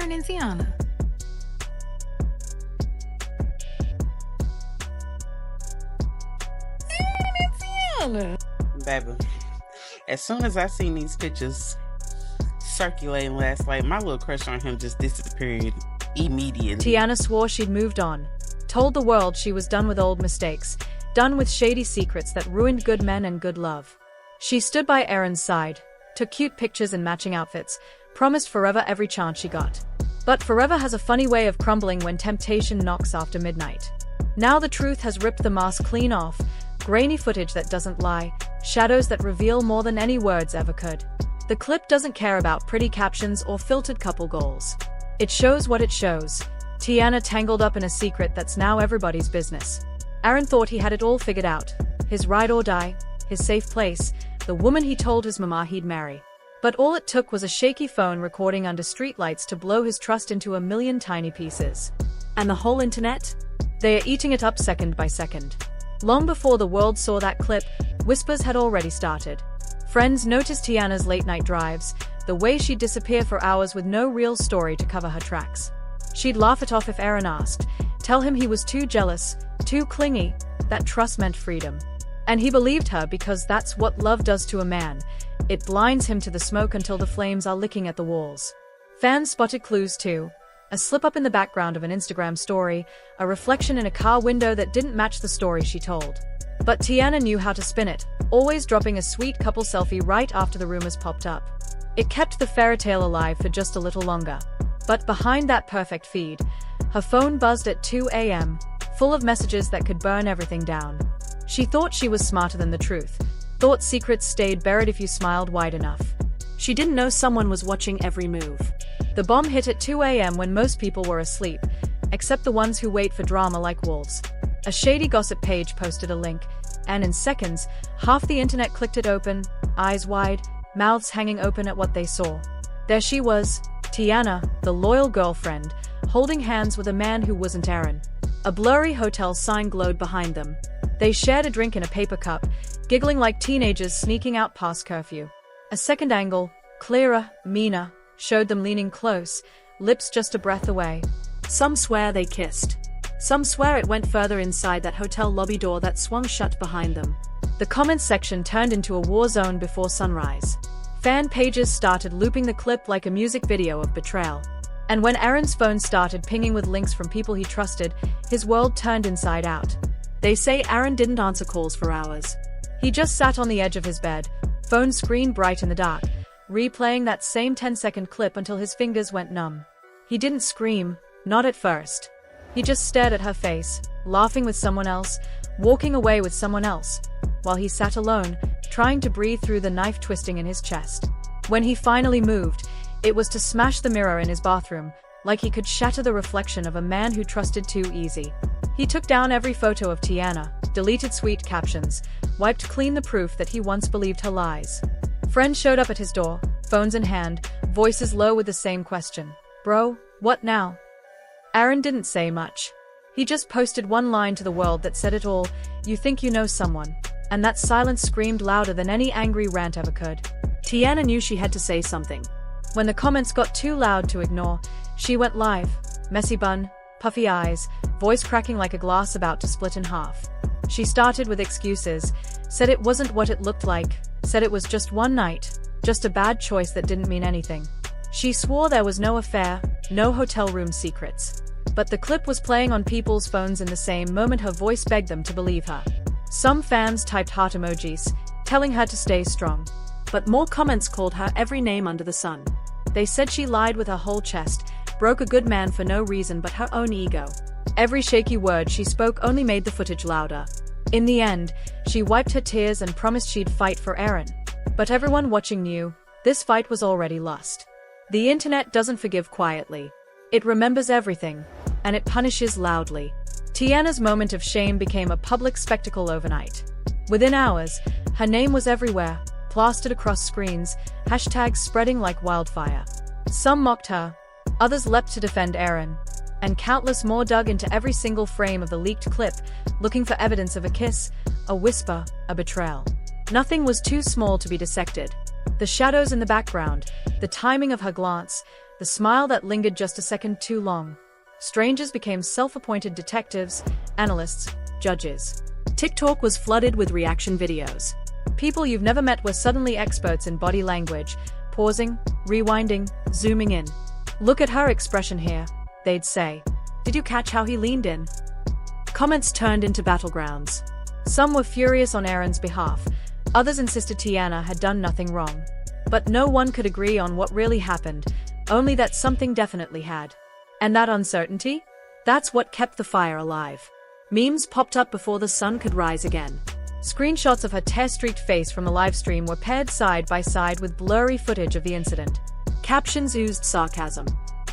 Aaron and Teyana. Aaron and Teyana. Baby, as soon as I seen these pictures circulating last night, my little crush on him just disappeared immediately. Teyana swore she'd moved on, told the world she was done with old mistakes, done with shady secrets that ruined good men and good love. She stood by Aaron's side, took cute pictures in matching outfits, promised forever every chance she got. But forever has a funny way of crumbling when temptation knocks after midnight. Now the truth has ripped the mask clean off, grainy footage that doesn't lie, shadows that reveal more than any words ever could. The clip doesn't care about pretty captions or filtered couple goals. It shows what it shows. Teyana tangled up in a secret that's now everybody's business. Aaron thought he had it all figured out. His ride or die, his safe place, the woman he told his mama he'd marry. But all it took was a shaky phone recording under streetlights to blow his trust into a million tiny pieces. And the whole internet? They are eating it up second by second. Long before the world saw that clip, whispers had already started. Friends noticed Teyana's late-night drives, the way she'd disappear for hours with no real story to cover her tracks. She'd laugh it off if Aaron asked, tell him he was too jealous, too clingy, that trust meant freedom. And he believed her because that's what love does to a man. It blinds him to the smoke until the flames are licking at the walls. Fans spotted clues too. A slip-up in the background of an Instagram story, a reflection in a car window that didn't match the story she told. But Teyana knew how to spin it, always dropping a sweet couple selfie right after the rumors popped up. It kept the fairy tale alive for just a little longer. But behind that perfect feed, her phone buzzed at 2 a.m., full of messages that could burn everything down. She thought she was smarter than the truth, thought secrets stayed buried if you smiled wide enough. She didn't know someone was watching every move. The bomb hit at 2 a.m. when most people were asleep, except the ones who wait for drama like wolves. A shady gossip page posted a link, and in seconds, half the internet clicked it open, eyes wide, mouths hanging open at what they saw. There she was, Teyana, the loyal girlfriend, holding hands with a man who wasn't Aaron. A blurry hotel sign glowed behind them. They shared a drink in a paper cup, giggling like teenagers sneaking out past curfew. A second angle, clearer, meaner, showed them leaning close, lips just a breath away. Some swear they kissed. Some swear it went further inside that hotel lobby door that swung shut behind them. The comments section turned into a war zone before sunrise. Fan pages started looping the clip like a music video of betrayal. And when Aaron's phone started pinging with links from people he trusted, his world turned inside out. They say Aaron didn't answer calls for hours. He just sat on the edge of his bed, phone screen bright in the dark, replaying that same 10-second clip until his fingers went numb. He didn't scream, not at first. He just stared at her face, laughing with someone else, walking away with someone else, while he sat alone, trying to breathe through the knife twisting in his chest. When he finally moved, it was to smash the mirror in his bathroom, like he could shatter the reflection of a man who trusted too easy. He took down every photo of Teyana, deleted sweet captions, wiped clean the proof that he once believed her lies. Friends showed up at his door, phones in hand, voices low with the same question. Bro, what now? Aaron didn't say much. He just posted one line to the world that said it all, you think you know someone. And that silence screamed louder than any angry rant ever could. Teyana knew she had to say something. When the comments got too loud to ignore, she went live. Messy bun, puffy eyes, voice cracking like a glass about to split in half. She started with excuses, said it wasn't what it looked like, said it was just one night, just a bad choice that didn't mean anything. She swore there was no affair, no hotel room secrets. But the clip was playing on people's phones in the same moment her voice begged them to believe her. Some fans typed heart emojis, telling her to stay strong. But more comments called her every name under the sun. They said she lied with her whole chest, broke a good man for no reason but her own ego. Every shaky word she spoke only made the footage louder. In the end, she wiped her tears and promised she'd fight for Aaron. But everyone watching knew, this fight was already lost. The internet doesn't forgive quietly. It remembers everything, and it punishes loudly. Teyana's moment of shame became a public spectacle overnight. Within hours, her name was everywhere, plastered across screens, hashtags spreading like wildfire. Some mocked her, others leapt to defend Aaron, and countless more dug into every single frame of the leaked clip, looking for evidence of a kiss, a whisper, a betrayal. Nothing was too small to be dissected. The shadows in the background, the timing of her glance, the smile that lingered just a second too long. Strangers became self-appointed detectives, analysts, judges. TikTok was flooded with reaction videos. People you've never met were suddenly experts in body language, pausing, rewinding, zooming in. "Look at her expression here," they'd say. "Did you catch how he leaned in?" Comments turned into battlegrounds. Some were furious on Aaron's behalf, others insisted Teyana had done nothing wrong. But no one could agree on what really happened, only that something definitely had. And that uncertainty? That's what kept the fire alive. Memes popped up before the sun could rise again. Screenshots of her tear-streaked face from the livestream were paired side by side with blurry footage of the incident. Captions oozed sarcasm.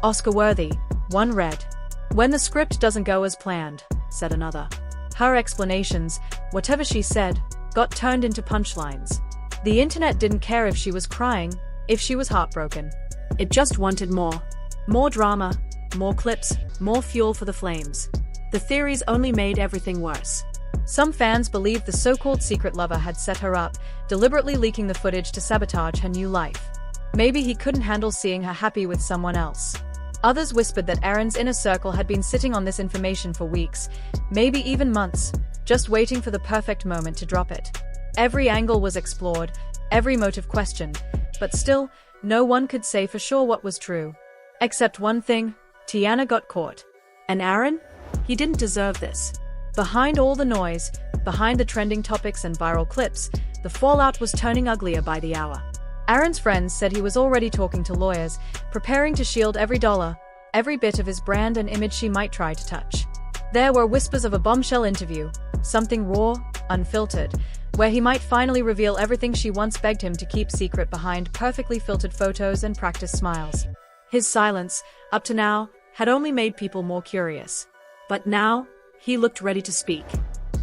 "Oscar-worthy," one read. "When the script doesn't go as planned," said another. Her explanations, whatever she said, got turned into punchlines. The internet didn't care if she was crying, if she was heartbroken. It just wanted more. More drama, more clips, more fuel for the flames. The theories only made everything worse. Some fans believed the so-called secret lover had set her up, deliberately leaking the footage to sabotage her new life. Maybe he couldn't handle seeing her happy with someone else. Others whispered that Aaron's inner circle had been sitting on this information for weeks, maybe even months, just waiting for the perfect moment to drop it. Every angle was explored, every motive questioned, but still, no one could say for sure what was true. Except one thing, Teyana got caught. And Aaron? He didn't deserve this. Behind all the noise, behind the trending topics and viral clips, the fallout was turning uglier by the hour. Aaron's friends said he was already talking to lawyers, preparing to shield every dollar, every bit of his brand and image she might try to touch. There were whispers of a Bombshell interview, something raw, unfiltered, where he might finally reveal everything she once begged him to keep secret behind perfectly filtered photos and practiced smiles. His silence, up to now, had only made people more curious. But now, he looked ready to speak.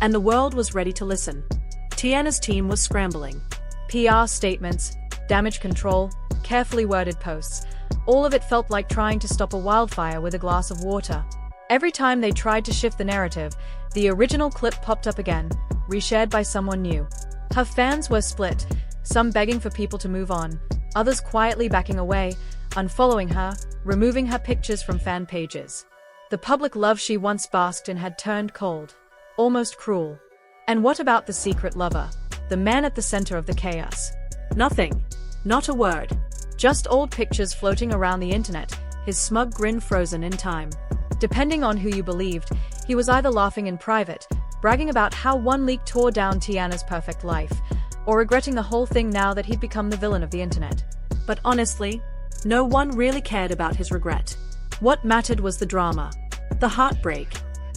And the world was ready to listen. Teyana's team was scrambling. PR statements, damage control, carefully worded posts. All of it felt like trying to stop a wildfire with a glass of water. Every time they tried to shift the narrative, the original clip popped up again, reshared by someone new. Her fans were split, some begging for people to move on, others quietly backing away, unfollowing her, removing her pictures from fan pages. The public love she once basked in had turned cold, almost cruel. And what about the secret lover, the man at the center of the chaos? Nothing. Not a word. Just old pictures floating around the internet, his smug grin frozen in time. Depending on who you believed, he was either laughing in private, bragging about how one leak tore down Teyana's perfect life, or regretting the whole thing now that he'd become the villain of the internet. But honestly, no one really cared about his regret. What mattered was the drama, the heartbreak,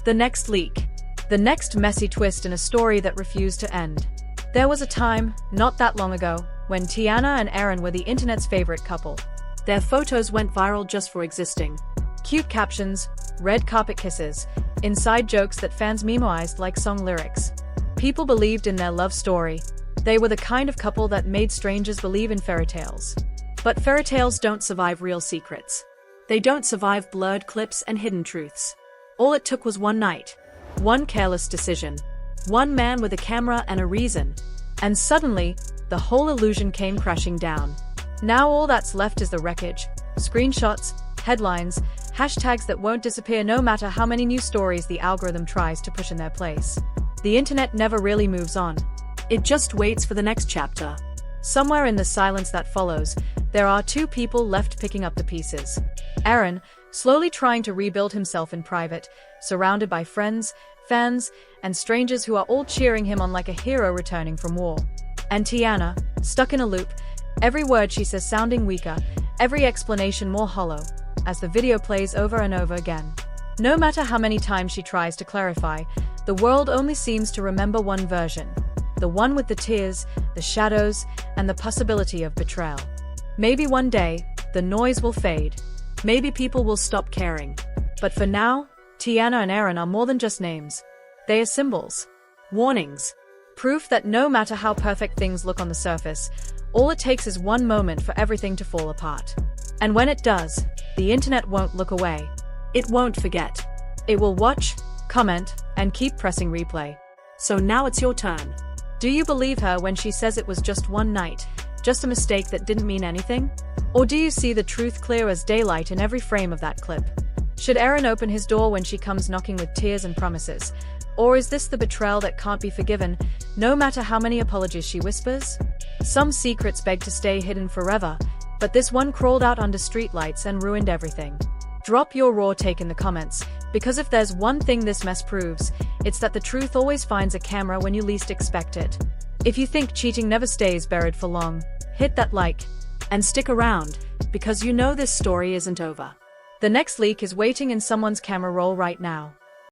the next leak, the next messy twist in a story that refused to end. There was a time, not that long ago, when Teyana and Aaron were the internet's favorite couple. Their photos went viral just for existing. Cute captions, red carpet kisses, inside jokes that fans memoized like song lyrics. People believed in their love story. They were the kind of couple that made strangers believe in fairy tales. But fairy tales don't survive real secrets. They don't survive blurred clips and hidden truths. All it took was one night, one careless decision, one man with a camera and a reason, and suddenly, the whole illusion came crashing down. Now all that's left is the wreckage, screenshots, headlines, hashtags that won't disappear no matter how many new stories the algorithm tries to push in their place. The internet never really moves on. It just waits for the next chapter. Somewhere in the silence that follows, there are two people left picking up the pieces. Aaron, slowly trying to rebuild himself in private, surrounded by friends, fans, and strangers who are all cheering him on like a hero returning from war. And Teyana, stuck in a loop, every word she says sounding weaker, every explanation more hollow, as the video plays over and over again. No matter how many times she tries to clarify, the world only seems to remember one version. The one with the tears, the shadows, and the possibility of betrayal. Maybe one day, the noise will fade. Maybe people will stop caring. But for now, Teyana and Aaron are more than just names. They are symbols. Warnings. Proof that no matter how perfect things look on the surface, all it takes is one moment for everything to fall apart. And when it does, the internet won't look away. It won't forget. It will watch, comment, and keep pressing replay. So now it's your turn. Do you believe her when she says it was just one night, Just a mistake that didn't mean anything? Or do you see the truth clear as daylight in every frame of that clip? Should Aaron open his door when she comes knocking with tears and promises? Or is this the betrayal that can't be forgiven, no matter how many apologies she whispers? Some secrets beg to stay hidden forever, but this one crawled out under streetlights and ruined everything. Drop your raw take in the comments, because if there's one thing this mess proves, it's that the truth always finds a camera when you least expect it. If you think cheating never stays buried for long, hit that like, and stick around, because you know this story isn't over. The next leak is waiting in someone's camera roll right now.